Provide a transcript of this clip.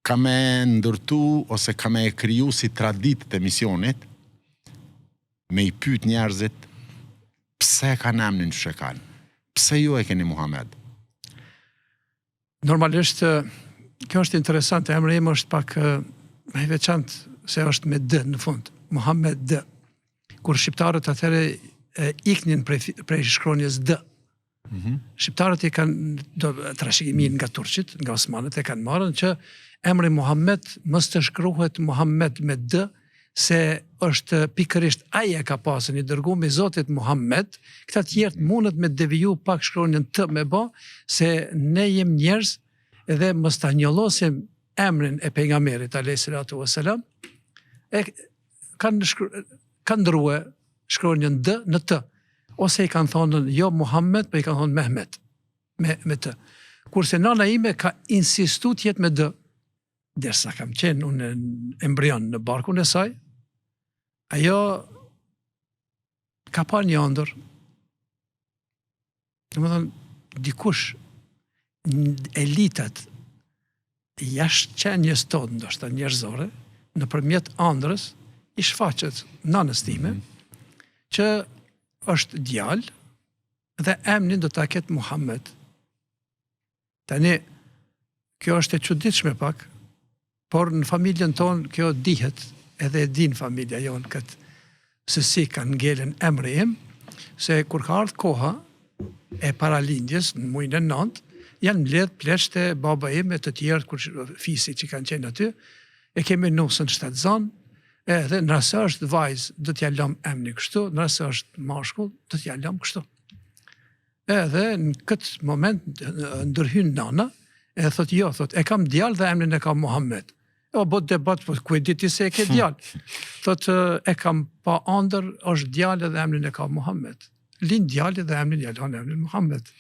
ka me ndërtu ose ka me kriju si tradit të misionit me i pyet njerëzit pse kanë emnin që kanë. Pse ju e keni Muhammed? Normalisht, kjo është interesant, emri im është pak me veçantë se është me D në fund, Muhammed D. Kur shqiptarët atëherë iknin prej shkronjës D. Shqiptarët i kanë trashëgimin nga turqit, nga osmanët e kanë marrën që emri Muhammed mos të shkruhet Muhammed me D, se është pikërisht aja ka pasën i dërguar i Zotit Muhammed, këta tjerët mundet me deviju pak shkronjën T me ba, se ne jem njerëz edhe mos ta njollosim emrin e pejgamberit alayhis salatu wassalam, kanë ndrua shkronjën D në T, ose i kanë thonë jo Muhammed, po i kanë thonë Mehmet me T. Kurse nana ime ka insistu t'jetë me D, derisa kam qenë unë embrion në barkun e saj, ajo ka pa një ëndër. Domethënë dikush elitat jashtë qenjes tonë, ndoshta njerëzore, nëpërmjet ëndrës i shfaqet nanës time që është djalë dhe emrin do ta ketë Muhammed. Tani kjo është e çuditshme pak, por në familjen tonë kjo dihet, edhe e din familja jonë këtë, se si kanë ngelen emri im, se kur ka ardhur koha e paralindjes në muajin e 9, janë mbledh pleqt e baba im e të tjerë kur fisi që kanë qenë aty, e kemi nusën shtatzan, edhe nëse është vajzë, do t'ja lëm emrin kështu, nëse është mashkull, do t'ja lëm kështu. Edhe në këtë moment ndërhyn nana, e thot jo, thot, e kam djalë dhe emrin e kam Muhammed. O, bot debat, po ku e diti se e ke djalë? Thot, e kam pa ëndër, është djalë dhe emrin e kam Muhammed. Lind djalë dhe emrin e lën emrin Muhammed.